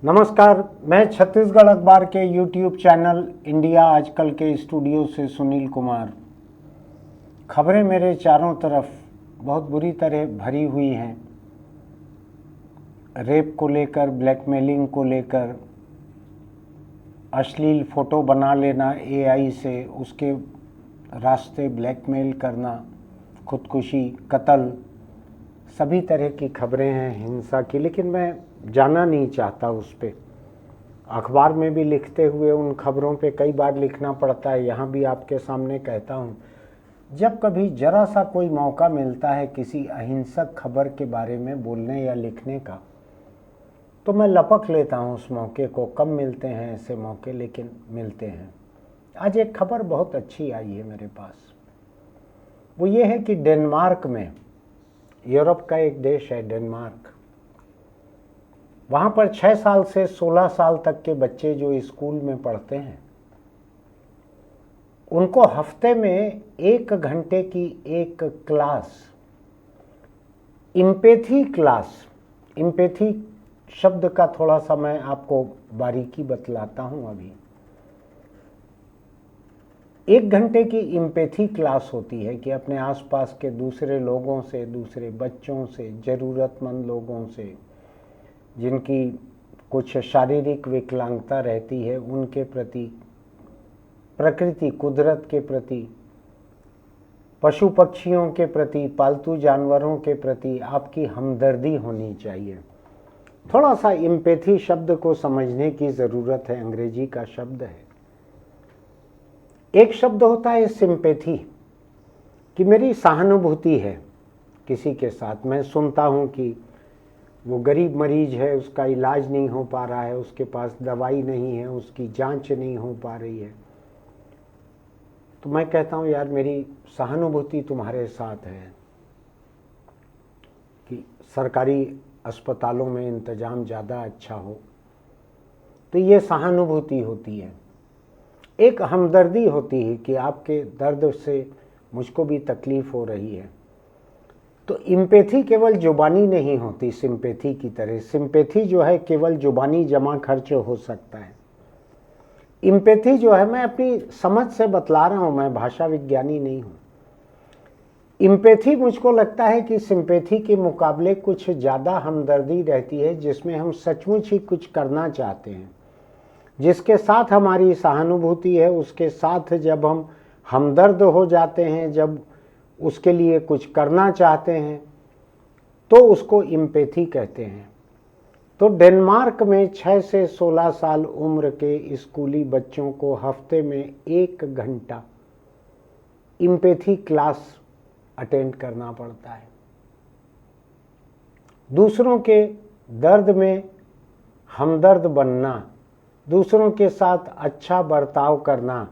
नमस्कार, मैं छत्तीसगढ़ अखबार के यूट्यूब चैनल इंडिया आजकल के स्टूडियो से सुनील कुमार। खबरें मेरे चारों तरफ बहुत बुरी तरह भरी हुई हैं। रेप को लेकर, ब्लैकमेलिंग को लेकर, अश्लील फ़ोटो बना लेना एआई से, उसके रास्ते ब्लैकमेल करना, खुदकुशी, कत्ल, सभी तरह की खबरें हैं हिंसा की। लेकिन मैं जाना नहीं चाहता उस पर। अखबार में भी लिखते हुए उन खबरों पे कई बार लिखना पड़ता है, यहाँ भी आपके सामने कहता हूँ। जब कभी ज़रा सा कोई मौका मिलता है किसी अहिंसक खबर के बारे में बोलने या लिखने का, तो मैं लपक लेता हूँ उस मौके को। कम मिलते हैं ऐसे मौके, लेकिन मिलते हैं। आज एक खबर बहुत अच्छी आई है मेरे पास। वो ये है कि डेनमार्क में, यूरोप का एक देश है डेनमार्क, वहाँ पर 6 साल से 16 साल तक के बच्चे जो स्कूल में पढ़ते हैं, उनको हफ्ते में 1 घंटे की एक क्लास, इम्पैथी क्लास, इम्पैथी शब्द का थोड़ा सा मैं आपको बारीकी बतलाता हूँ अभी। 1 घंटे की इम्पैथी क्लास होती है कि अपने आसपास के दूसरे लोगों से, दूसरे बच्चों से, ज़रूरतमंद लोगों से, जिनकी कुछ शारीरिक विकलांगता रहती है, उनके प्रति, प्रकृति, कुदरत के प्रति, पशु पक्षियों के प्रति, पालतू जानवरों के प्रति आपकी हमदर्दी होनी चाहिए। थोड़ा सा इम्पैथी शब्द को समझने की ज़रूरत है। अंग्रेजी का शब्द है। एक शब्द होता है सिंपैथी, कि मेरी सहानुभूति है किसी के साथ। मैं सुनता हूँ कि वो गरीब मरीज है, उसका इलाज नहीं हो पा रहा है, उसके पास दवाई नहीं है, उसकी जांच नहीं हो पा रही है, तो मैं कहता हूँ यार मेरी सहानुभूति तुम्हारे साथ है कि सरकारी अस्पतालों में इंतज़ाम ज़्यादा अच्छा हो। तो ये सहानुभूति होती है। एक हमदर्दी होती है कि आपके दर्द से मुझको भी तकलीफ़ हो रही है। तो इम्पैथी केवल जुबानी नहीं होती सिंपैथी की तरह। सिंपैथी जो है केवल जुबानी जमा खर्च हो सकता है। इम्पैथी जो है, मैं अपनी समझ से बतला रहा हूँ, मैं भाषा विज्ञानी नहीं हूँ। इम्पैथी मुझको लगता है कि सिंपैथी के मुकाबले कुछ ज़्यादा हमदर्दी रहती है, जिसमें हम सचमुच ही कुछ करना चाहते हैं। जिसके साथ हमारी सहानुभूति है, उसके साथ जब हम हमदर्द हो जाते हैं, जब उसके लिए कुछ करना चाहते हैं, तो उसको इम्पैथी कहते हैं। तो डेनमार्क में 6 से 16 साल उम्र के स्कूली बच्चों को हफ्ते में 1 घंटा इम्पैथी क्लास अटेंड करना पड़ता है। दूसरों के दर्द में हमदर्द बनना, दूसरों के साथ अच्छा बर्ताव करना,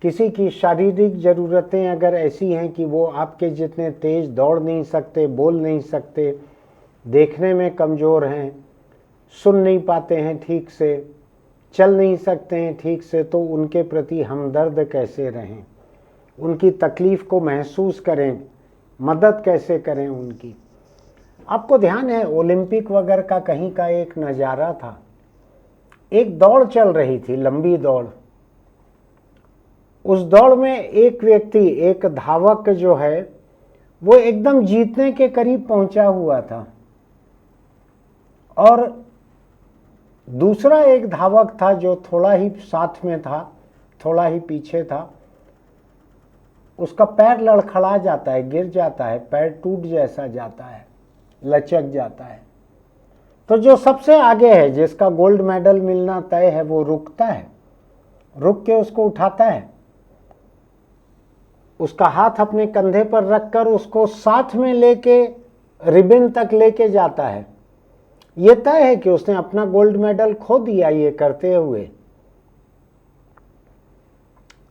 किसी की शारीरिक ज़रूरतें अगर ऐसी हैं कि वो आपके जितने तेज़ दौड़ नहीं सकते, बोल नहीं सकते, देखने में कमज़ोर हैं, सुन नहीं पाते हैं ठीक से, चल नहीं सकते हैं ठीक से, तो उनके प्रति हमदर्द कैसे रहें, उनकी तकलीफ़ को महसूस करें, मदद कैसे करें उनकी। आपको ध्यान है ओलंपिक वगैरह का कहीं का एक नज़ारा था। एक दौड़ चल रही थी, लंबी दौड़। उस दौड़ में एक व्यक्ति, एक धावक जो है, वो एकदम जीतने के करीब पहुंचा हुआ था, और दूसरा एक धावक था जो थोड़ा ही साथ में था, थोड़ा ही पीछे था। उसका पैर लड़खड़ा जाता है, गिर जाता है, पैर टूट जैसा जाता है, लचक जाता है। तो जो सबसे आगे है, जिसका गोल्ड मेडल मिलना तय है, वो रुकता है, रुक के उसको उठाता है, उसका हाथ अपने कंधे पर रखकर उसको साथ में लेके रिबन तक लेके जाता है। ये तय है कि उसने अपना गोल्ड मेडल खो दिया ये करते हुए,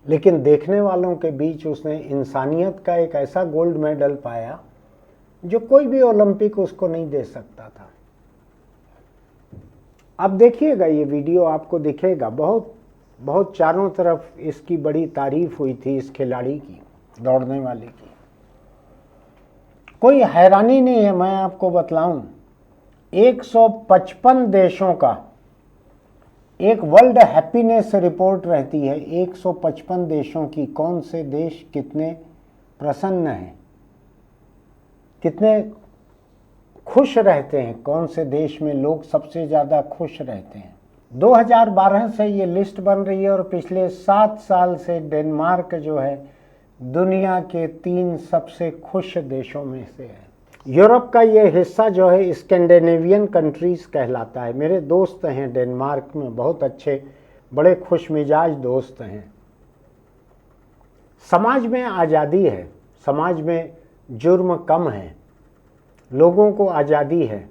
लेकिन देखने वालों के बीच उसने इंसानियत का एक ऐसा गोल्ड मेडल पाया जो कोई भी ओलंपिक उसको नहीं दे सकता था। अब देखिएगा, ये वीडियो आपको दिखेगा, बहुत बहुत चारों तरफ इसकी बड़ी तारीफ हुई थी, इस खिलाड़ी की, दौड़ने वाले की। कोई हैरानी नहीं है, मैं आपको बतलाऊं। 155 देशों का एक वर्ल्ड हैप्पीनेस रिपोर्ट रहती है। 155 देशों की, कौन से देश कितने प्रसन्न हैं, कितने खुश रहते हैं, कौन से देश में लोग सबसे ज़्यादा खुश रहते हैं। 2012 से ये लिस्ट बन रही है और पिछले 7 साल से डेनमार्क जो है दुनिया के 3 सबसे खुश देशों में से है। यूरोप का ये हिस्सा जो है स्कैंडिनेवियन कंट्रीज़ कहलाता है। मेरे दोस्त हैं डेनमार्क में, बहुत अच्छे, बड़े खुश मिजाज दोस्त हैं। समाज में आज़ादी है, समाज में जुर्म कम है, लोगों को आज़ादी है।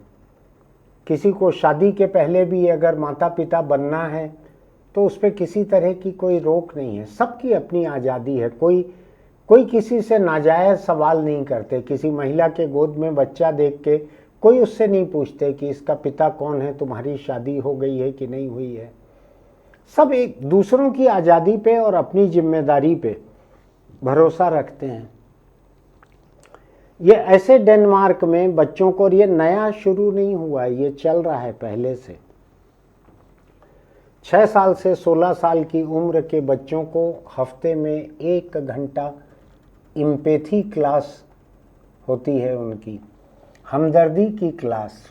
किसी को शादी के पहले भी अगर माता पिता बनना है तो उस पर किसी तरह की कोई रोक नहीं है, सबकी अपनी आज़ादी है। कोई किसी से नाजायज़ सवाल नहीं करते। किसी महिला के गोद में बच्चा देख के कोई उससे नहीं पूछते कि इसका पिता कौन है, तुम्हारी शादी हो गई है कि नहीं हुई है। सब एक दूसरों की आज़ादी पे और अपनी जिम्मेदारी पे भरोसा रखते हैं। ये ऐसे डेनमार्क में बच्चों को, और ये नया शुरू नहीं हुआ है, ये चल रहा है पहले से। 6 साल से 16 साल की उम्र के बच्चों को हफ्ते में 1 घंटा एम्पैथी क्लास होती है, उनकी हमदर्दी की क्लास।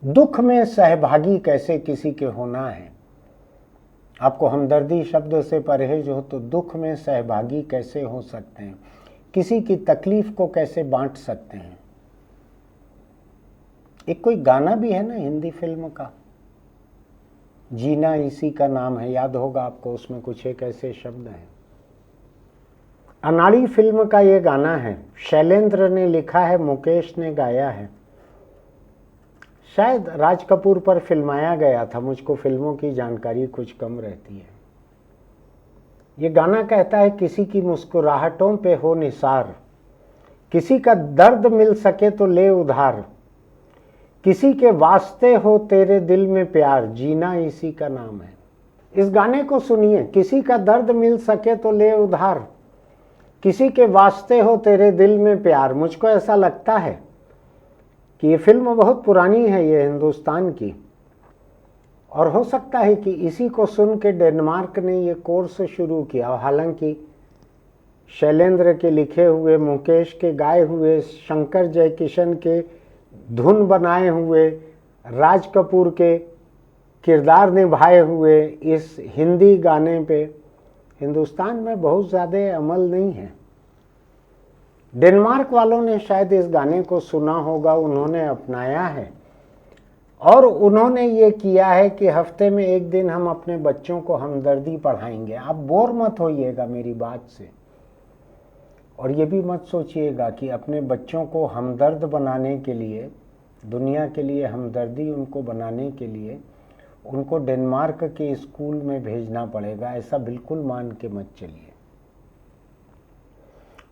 दुख में सहभागी कैसे किसी के होना है। आपको हमदर्दी शब्द से परहेज हो तो दुख में सहभागी कैसे हो सकते हैं, किसी की तकलीफ को कैसे बांट सकते हैं। एक कोई गाना भी है ना हिंदी फिल्म का, जीना इसी का नाम है, याद होगा आपको, उसमें कुछ एक ऐसे शब्द हैं। अनाड़ी फिल्म का ये गाना है, शैलेंद्र ने लिखा है, मुकेश ने गाया है। शायद राज कपूर पर फिल्माया गया था, मुझको फिल्मों की जानकारी कुछ कम रहती है। ये गाना कहता है, किसी की मुस्कुराहटों पे हो निसार, किसी का दर्द मिल सके तो ले उधार, किसी के वास्ते हो तेरे दिल में प्यार, जीना इसी का नाम है। इस गाने को सुनिए, किसी का दर्द मिल सके तो ले उधार, किसी के वास्ते हो तेरे दिल में प्यार। मुझको ऐसा लगता है कि ये फिल्म बहुत पुरानी है, ये हिंदुस्तान की, और हो सकता है कि इसी को सुन के डेनमार्क ने ये कोर्स शुरू किया। हालांकि शैलेंद्र के लिखे हुए, मुकेश के गाए हुए, शंकर जयकिशन के धुन बनाए हुए, राज कपूर के किरदार निभाए हुए इस हिंदी गाने पे हिंदुस्तान में बहुत ज़्यादा अमल नहीं है। डेनमार्क वालों ने शायद इस गाने को सुना होगा, उन्होंने अपनाया है और उन्होंने ये किया है कि हफ्ते में 1 दिन हम अपने बच्चों को हमदर्दी पढ़ाएंगे। आप बोर मत होइएगा मेरी बात से, और ये भी मत सोचिएगा कि अपने बच्चों को हमदर्द बनाने के लिए, दुनिया के लिए हमदर्दी उनको बनाने के लिए उनको डेनमार्क के स्कूल में भेजना पड़ेगा। ऐसा बिल्कुल मान के मत चलिए।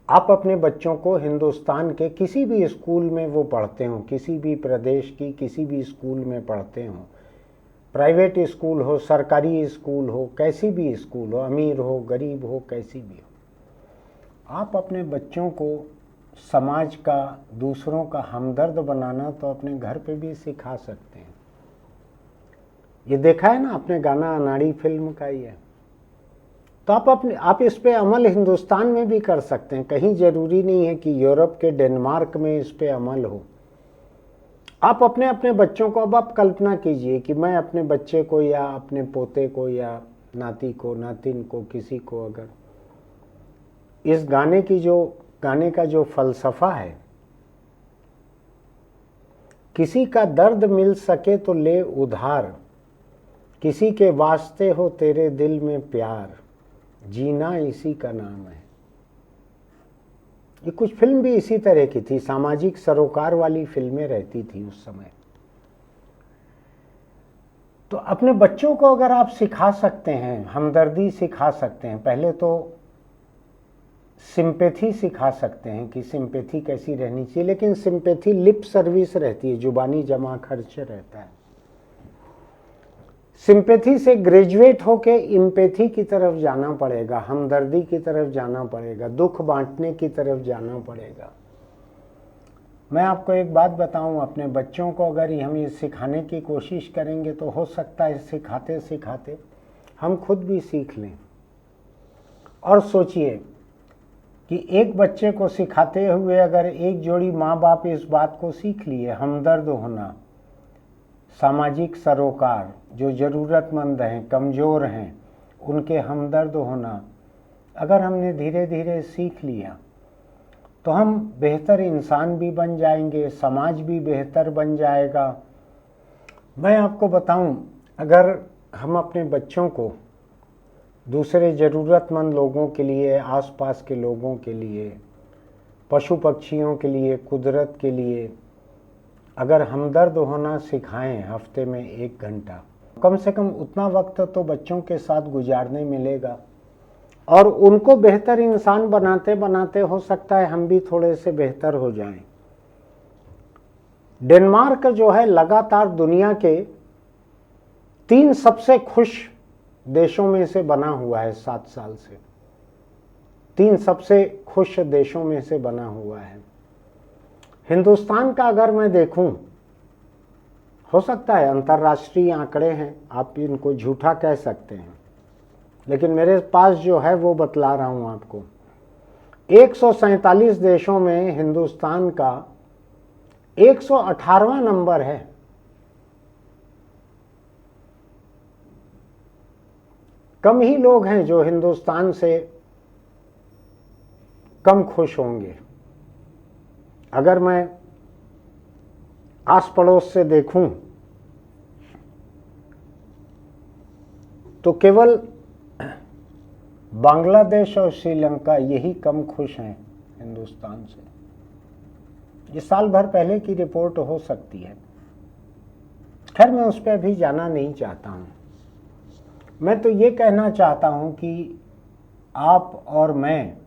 आप अपने बच्चों को हिंदुस्तान के किसी भी स्कूल में वो पढ़ते हों, किसी भी प्रदेश की किसी भी स्कूल में पढ़ते हों, प्राइवेट स्कूल हो, सरकारी स्कूल हो, कैसी भी स्कूल हो, अमीर हो, गरीब हो, कैसी भी हो, आप अपने बच्चों को समाज का, दूसरों का हमदर्द बनाना तो अपने घर पे भी सिखा सकते हैं। ये देखा है ना आपने गाना, अनाड़ी फिल्म का ही है। तो आप इस पे अमल हिंदुस्तान में भी कर सकते हैं। कहीं ज़रूरी नहीं है कि यूरोप के डेनमार्क में इस पे अमल हो। आप अपने अपने बच्चों को, अब आप कल्पना कीजिए कि मैं अपने बच्चे को या अपने पोते को या नाती को, नातिन को, किसी को अगर इस गाने का जो फलसफा है, किसी का दर्द मिल सके तो ले उधार, किसी के वास्ते हो तेरे दिल में प्यार, जीना इसी का नाम है। ये कुछ फिल्म भी इसी तरह की थी, सामाजिक सरोकार वाली फिल्में रहती थी उस समय। तो अपने बच्चों को अगर आप सिखा सकते हैं, हमदर्दी सिखा सकते हैं, पहले तो सिंपैथी सिखा सकते हैं कि सिंपैथी कैसी रहनी चाहिए। लेकिन सिंपैथी लिप सर्विस रहती है, जुबानी जमा खर्च रहता है। सिंपैथी से ग्रेजुएट होके एम्पैथी की तरफ जाना पड़ेगा, हमदर्दी की तरफ जाना पड़ेगा, दुख बांटने की तरफ जाना पड़ेगा। मैं आपको एक बात बताऊं, अपने बच्चों को अगर हम ये सिखाने की कोशिश करेंगे तो हो सकता है सिखाते सिखाते हम खुद भी सीख लें। और सोचिए कि एक बच्चे को सिखाते हुए अगर एक जोड़ी माँ बाप इस बात को सीख लिए, हमदर्द होना, सामाजिक सरोकार, जो ज़रूरतमंद हैं, कमज़ोर हैं, उनके हमदर्द होना, अगर हमने धीरे धीरे सीख लिया तो हम बेहतर इंसान भी बन जाएंगे, समाज भी बेहतर बन जाएगा। मैं आपको बताऊं, अगर हम अपने बच्चों को दूसरे ज़रूरतमंद लोगों के लिए, आसपास के लोगों के लिए, पशु पक्षियों के लिए, कुदरत के लिए अगर हमदर्द होना सिखाएं हफ्ते में 1 घंटा, कम से कम उतना वक्त तो बच्चों के साथ गुजारने मिलेगा और उनको बेहतर इंसान बनाते बनाते हो सकता है हम भी थोड़े से बेहतर हो जाएं। डेनमार्क जो है लगातार दुनिया के 3 सबसे खुश देशों में से बना हुआ है 7 साल से। 3 सबसे खुश देशों में से बना हुआ है। हिंदुस्तान का अगर मैं देखूं, हो सकता है अंतर्राष्ट्रीय आंकड़े हैं, आप इनको झूठा कह सकते हैं, लेकिन मेरे पास जो है वो बतला रहा हूं आपको। 147 देशों में हिंदुस्तान का 118वां नंबर है। कम ही लोग हैं जो हिंदुस्तान से कम खुश होंगे। अगर मैं आस पड़ोस से देखूं तो केवल बांग्लादेश और श्रीलंका यही कम खुश हैं हिंदुस्तान से। ये साल भर पहले की रिपोर्ट हो सकती है। खैर, मैं उस पर अभी जाना नहीं चाहता हूं। मैं तो ये कहना चाहता हूं कि आप और मैं,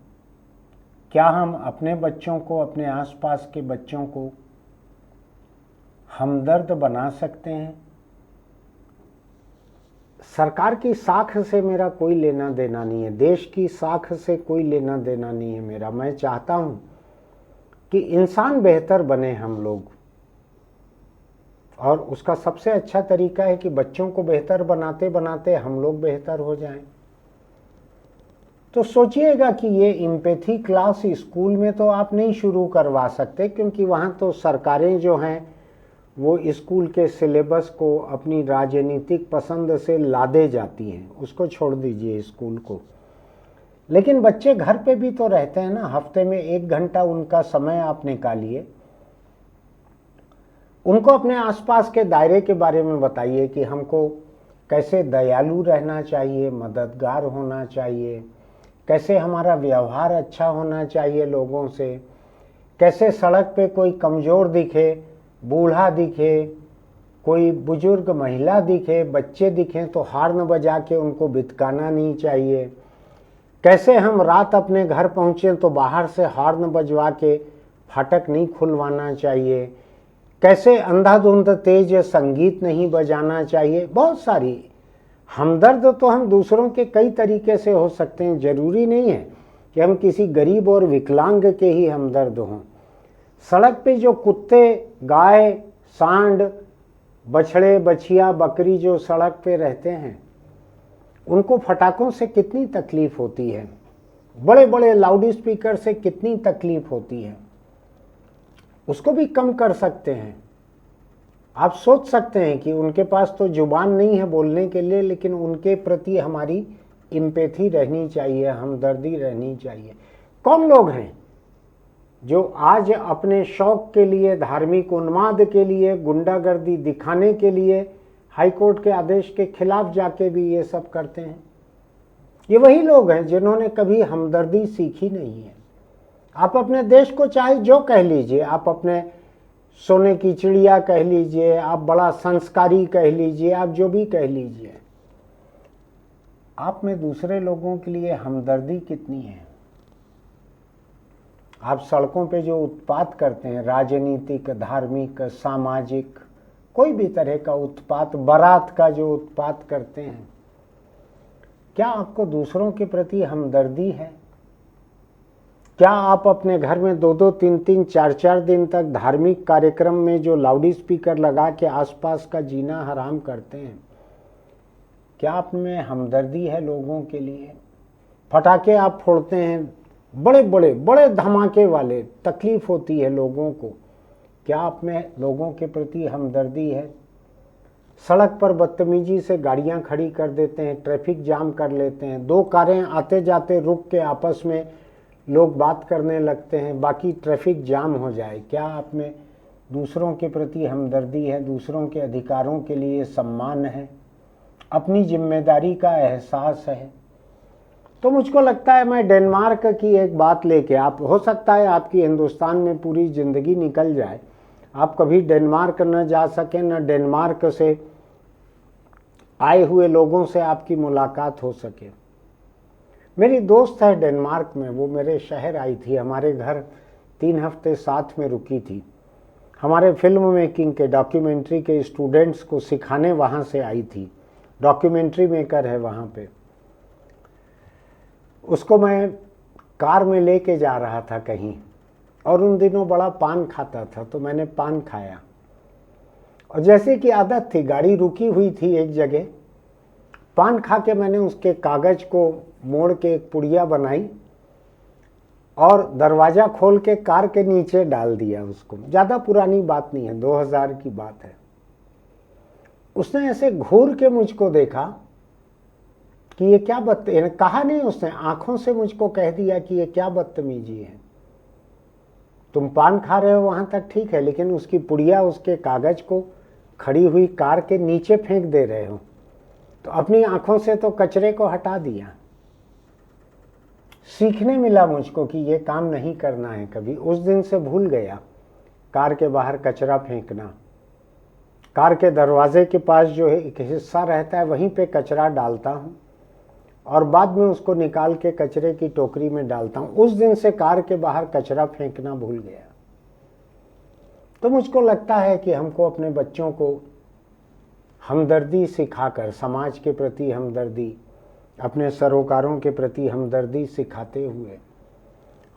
क्या हम अपने बच्चों को, अपने आसपास के बच्चों को हमदर्द बना सकते हैं? सरकार की साख से मेरा कोई लेना देना नहीं है, देश की साख से कोई लेना देना नहीं है मेरा। मैं चाहता हूं कि इंसान बेहतर बने हम लोग, और उसका सबसे अच्छा तरीका है कि बच्चों को बेहतर बनाते बनाते हम लोग बेहतर हो जाएं। तो सोचिएगा कि ये एम्पैथी क्लास स्कूल में तो आप नहीं शुरू करवा सकते, क्योंकि वहाँ तो सरकारें जो हैं वो स्कूल के सिलेबस को अपनी राजनीतिक पसंद से लादे जाती हैं, उसको छोड़ दीजिए स्कूल को। लेकिन बच्चे घर पे भी तो रहते हैं ना, हफ्ते में 1 घंटा उनका समय आप निकालिए, उनको अपने आसपास के दायरे के बारे में बताइए कि हमको कैसे दयालु रहना चाहिए, मददगार होना चाहिए, कैसे हमारा व्यवहार अच्छा होना चाहिए लोगों से, कैसे सड़क पे कोई कमज़ोर दिखे, बूढ़ा दिखे, कोई बुजुर्ग महिला दिखे, बच्चे दिखें तो हार्न बजा के उनको बितकाना नहीं चाहिए, कैसे हम रात अपने घर पहुँचे तो बाहर से हार्न बजवा के फाटक नहीं खुलवाना चाहिए, कैसे अंधाधुंध तेज संगीत नहीं बजाना चाहिए। बहुत सारी हमदर्द तो हम दूसरों के कई तरीके से हो सकते हैं, जरूरी नहीं है कि हम किसी गरीब और विकलांग के ही हमदर्द हों। सड़क पे जो कुत्ते, गाय, सांड, बछड़े, बछिया, बकरी जो सड़क पे रहते हैं, उनको फटाकों से कितनी तकलीफ होती है, बड़े बड़े लाउड स्पीकर से कितनी तकलीफ होती है, उसको भी कम कर सकते हैं। आप सोच सकते हैं कि उनके पास तो जुबान नहीं है बोलने के लिए, लेकिन उनके प्रति हमारी एम्पैथी रहनी चाहिए, हमदर्दी रहनी चाहिए। कौन लोग हैं जो आज अपने शौक के लिए, धार्मिक उन्माद के लिए, गुंडागर्दी दिखाने के लिए हाईकोर्ट के आदेश के खिलाफ जाके भी ये सब करते हैं? ये वही लोग हैं जिन्होंने कभी हमदर्दी सीखी नहीं है। आप अपने देश को चाहे जो कह लीजिए, आप अपने सोने की चिड़िया कह लीजिए, आप बड़ा संस्कारी कह लीजिए, आप जो भी कह लीजिए, आप में दूसरे लोगों के लिए हमदर्दी कितनी है? आप सड़कों पे जो उत्पात करते हैं, राजनीतिक, धार्मिक, सामाजिक, कोई भी तरह का उत्पात, बारात का जो उत्पात करते हैं, क्या आपको दूसरों के प्रति हमदर्दी है? क्या आप अपने घर में 2-2, 3-3, 4-4 दिन तक धार्मिक कार्यक्रम में जो लाउड स्पीकर लगा के आसपास का जीना हराम करते हैं? क्या आप में हमदर्दी है लोगों के लिए? पटाखे आप फोड़ते हैं, बड़े बड़े बड़े धमाके वाले, तकलीफ होती है लोगों को। क्या आप में लोगों के प्रति हमदर्दी है? सड़क पर बदतमीजी से गाड़ियां खड़ी कर देते हैं, ट्रैफिक जाम कर लेते हैं, 2 कारें आते जाते रुक के आपस में लोग बात करने लगते हैं, बाकी ट्रैफिक जाम हो जाए। क्या आप में दूसरों के प्रति हमदर्दी है? दूसरों के अधिकारों के लिए सम्मान है? अपनी जिम्मेदारी का एहसास है? तो मुझको लगता है मैं डेनमार्क की एक बात लेके, आप हो सकता है आपकी हिंदुस्तान में पूरी ज़िंदगी निकल जाए, आप कभी डेनमार्क न जा सकें, न डेनमार्क से आए हुए लोगों से आपकी मुलाकात हो सके। मेरी दोस्त है डेनमार्क में, वो मेरे शहर आई थी, हमारे घर 3 हफ्ते साथ में रुकी थी। हमारे फिल्म मेकिंग के, डॉक्यूमेंट्री के स्टूडेंट्स को सिखाने वहाँ से आई थी। डॉक्यूमेंट्री मेकर है वहाँ पे। उसको मैं कार में लेके जा रहा था कहीं, और उन दिनों बड़ा पान खाता था, तो मैंने पान खाया। और जैसे कि आदत थी, गाड़ी रुकी हुई थी एक जगह, पान खा के मैंने उसके कागज को मोड़ के एक पुड़िया बनाई और दरवाज़ा खोल के कार के नीचे डाल दिया उसको। ज़्यादा पुरानी बात नहीं है, 2000 की बात है। उसने ऐसे घूर के मुझको देखा कि ये क्या कहा नहीं उसने, आंखों से मुझको कह दिया कि ये क्या बदतमीजी है। तुम पान खा रहे हो वहाँ तक ठीक है, लेकिन उसकी पुड़िया, उसके कागज को खड़ी हुई कार के नीचे फेंक दे रहे हो। तो अपनी आंखों से तो कचरे को हटा दिया। सीखने मिला मुझको कि ये काम नहीं करना है कभी। उस दिन से भूल गया कार के बाहर कचरा फेंकना। कार के दरवाजे के पास जो है एक हिस्सा रहता है, वहीं पे कचरा डालता हूँ और बाद में उसको निकाल के कचरे की टोकरी में डालता हूँ। उस दिन से कार के बाहर कचरा फेंकना भूल गया। तो मुझको लगता है कि हमको अपने बच्चों को हमदर्दी सिखाकर, समाज के प्रति हमदर्दी, अपने सरोकारों के प्रति हमदर्दी सिखाते हुए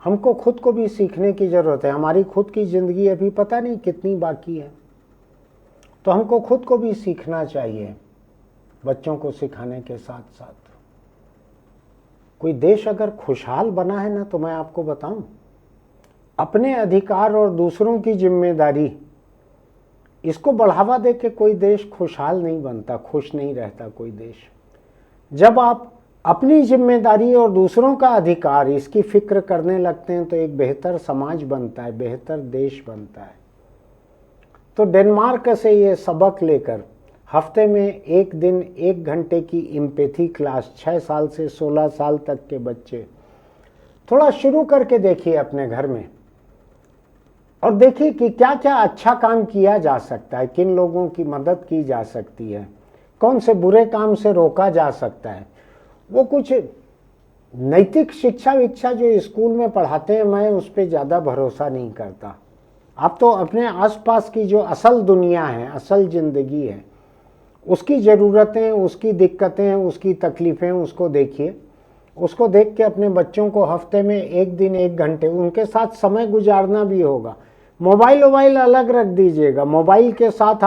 हमको खुद को भी सीखने की ज़रूरत है। हमारी खुद की ज़िंदगी अभी पता नहीं कितनी बाकी है, तो हमको खुद को भी सीखना चाहिए बच्चों को सिखाने के साथ साथ। कोई देश अगर खुशहाल बना है ना, तो मैं आपको बताऊं, अपने अधिकार और दूसरों की जिम्मेदारी, इसको बढ़ावा दे के कोई देश खुशहाल नहीं बनता, खुश नहीं रहता कोई देश। जब आप अपनी जिम्मेदारी और दूसरों का अधिकार, इसकी फिक्र करने लगते हैं, तो एक बेहतर समाज बनता है, बेहतर देश बनता है। तो डेनमार्क से ये सबक लेकर हफ्ते में 1 दिन 1 घंटे की एम्पैथी क्लास 6 साल से 16 साल तक के बच्चे थोड़ा शुरू करके देखिए अपने घर में, और देखिए कि क्या क्या अच्छा काम किया जा सकता है, किन लोगों की मदद की जा सकती है, कौन से बुरे काम से रोका जा सकता है। वो कुछ नैतिक शिक्षा जो स्कूल में पढ़ाते हैं, मैं उस पर ज़्यादा भरोसा नहीं करता। आप तो अपने आसपास की जो असल दुनिया है, असल ज़िंदगी है, उसकी ज़रूरतें, उसकी दिक्कतें, उसकी तकलीफ़ें, उसको देखिए। उसको देख के अपने बच्चों को हफ्ते में 1 दिन 1 घंटे उनके साथ समय गुजारना भी होगा। मोबाइल अलग रख दीजिएगा। मोबाइल के साथ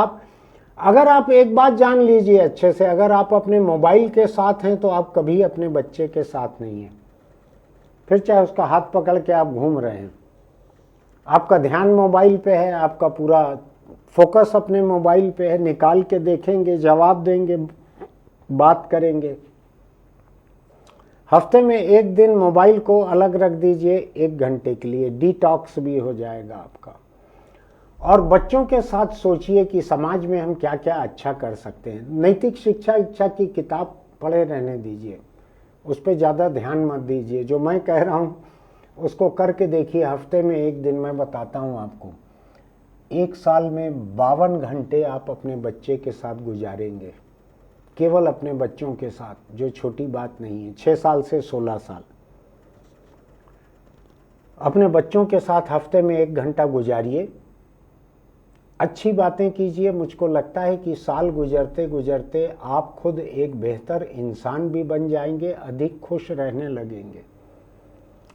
अगर आप एक बात जान लीजिए अच्छे से, अगर आप अपने मोबाइल के साथ हैं तो आप कभी अपने बच्चे के साथ नहीं हैं। फिर चाहे उसका हाथ पकड़ के आप घूम रहे हैं, आपका ध्यान मोबाइल पे है, आपका पूरा फोकस अपने मोबाइल पे है, निकाल के देखेंगे, जवाब देंगे, बात करेंगे। हफ्ते में 1 दिन मोबाइल को अलग रख दीजिए 1 घंटे के लिए, डिटॉक्स भी हो जाएगा आपका। और बच्चों के साथ सोचिए कि समाज में हम क्या क्या अच्छा कर सकते हैं। नैतिक शिक्षा की किताब पढ़े रहने दीजिए, उस पर ज़्यादा ध्यान मत दीजिए। जो मैं कह रहा हूँ उसको करके देखिए। हफ्ते में 1 दिन मैं बताता हूँ आपको, 1 साल में 52 घंटे आप अपने बच्चे के साथ गुजारेंगे, केवल अपने बच्चों के साथ, जो छोटी बात नहीं है। 6 साल से 16 साल अपने बच्चों के साथ हफ्ते में 1 घंटा गुजारिए, अच्छी बातें कीजिए। मुझको लगता है कि साल गुजरते गुजरते आप खुद एक बेहतर इंसान भी बन जाएंगे, अधिक खुश रहने लगेंगे।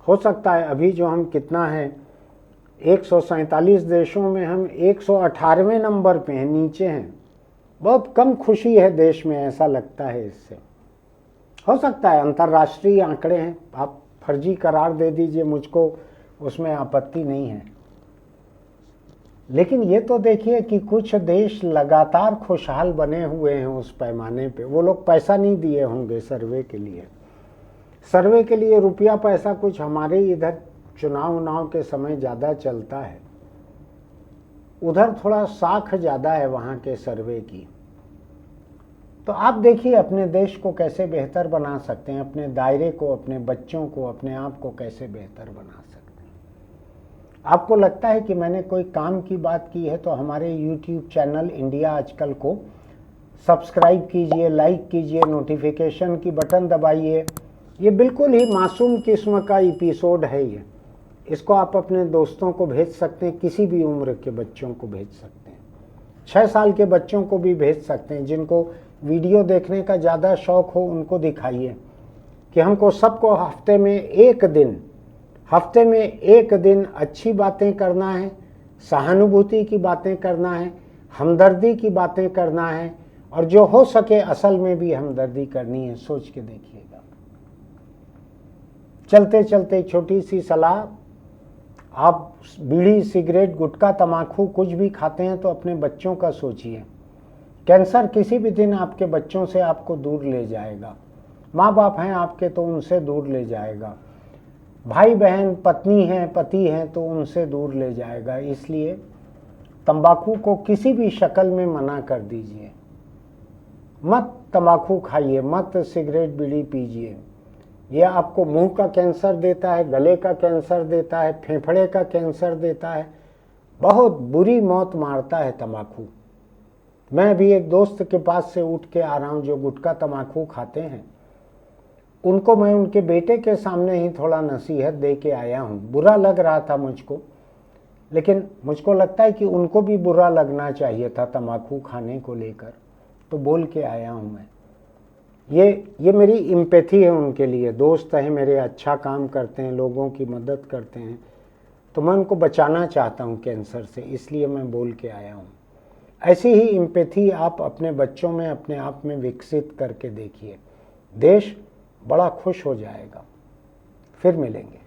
हो सकता है अभी जो हम कितना है 147 देशों में हम 118वें नंबर पे हैं, नीचे हैं। बहुत कम खुशी है देश में, ऐसा लगता है इससे। हो सकता है अंतर्राष्ट्रीय आंकड़े हैं, आप फर्जी करार दे दीजिए, मुझको उसमें आपत्ति नहीं है। लेकिन ये तो देखिए कि कुछ देश लगातार खुशहाल बने हुए हैं उस पैमाने पे। वो लोग पैसा नहीं दिए होंगे सर्वे के लिए। सर्वे के लिए रुपया पैसा कुछ हमारे इधर चुनाव उनाव के समय ज़्यादा चलता है, उधर थोड़ा साख ज़्यादा है वहाँ के सर्वे की। तो आप देखिए अपने देश को कैसे बेहतर बना सकते हैं, अपने दायरे को, अपने बच्चों को, अपने आप को कैसे बेहतर बना सकते हैं। आपको लगता है कि मैंने कोई काम की बात की है तो हमारे YouTube चैनल इंडिया आजकल को सब्सक्राइब कीजिए, लाइक कीजिए, नोटिफिकेशन की बटन दबाइए। ये बिल्कुल ही मासूम किस्म का एपिसोड है ये। इसको आप अपने दोस्तों को भेज सकते हैं, किसी भी उम्र के बच्चों को भेज सकते हैं, 6 साल के बच्चों को भी भेज सकते हैं। जिनको वीडियो देखने का ज़्यादा शौक़ हो उनको दिखाइए कि हमको सबको हफ्ते में एक दिन अच्छी बातें करना है, सहानुभूति की बातें करना है, हमदर्दी की बातें करना है, और जो हो सके असल में भी हमदर्दी करनी है। सोच के देखिएगा। चलते चलते छोटी सी सलाह, आप बीड़ी, सिगरेट, गुटखा, तम्बाकू कुछ भी खाते हैं तो अपने बच्चों का सोचिए। कैंसर किसी भी दिन आपके बच्चों से आपको दूर ले जाएगा। माँ बाप हैं आपके तो उनसे दूर ले जाएगा, भाई बहन, पत्नी हैं, पति हैं तो उनसे दूर ले जाएगा। इसलिए तंबाकू को किसी भी शक्ल में मना कर दीजिए। मत तंबाकू खाइए, मत सिगरेट बीड़ी पीजिए। यह आपको मुंह का कैंसर देता है, गले का कैंसर देता है, फेफड़े का कैंसर देता है, बहुत बुरी मौत मारता है तंबाकू। मैं अभी एक दोस्त के पास से उठ के आ रहा हूँ जो गुटखा तंबाकू खाते हैं। उनको मैं उनके बेटे के सामने ही थोड़ा नसीहत दे के आया हूँ। बुरा लग रहा था मुझको, लेकिन मुझको लगता है कि उनको भी बुरा लगना चाहिए था तंबाकू खाने को लेकर, तो बोल के आया हूँ मैं। ये मेरी एम्पैथी है उनके लिए। दोस्त हैं मेरे, अच्छा काम करते हैं, लोगों की मदद करते हैं, तो मैं उनको बचाना चाहता हूँ कैंसर से, इसलिए मैं बोल के आया हूँ। ऐसी ही एम्पैथी आप अपने बच्चों में, अपने आप में विकसित करके देखिए। देश बड़ा खुश हो जाएगा। फिर मिलेंगे।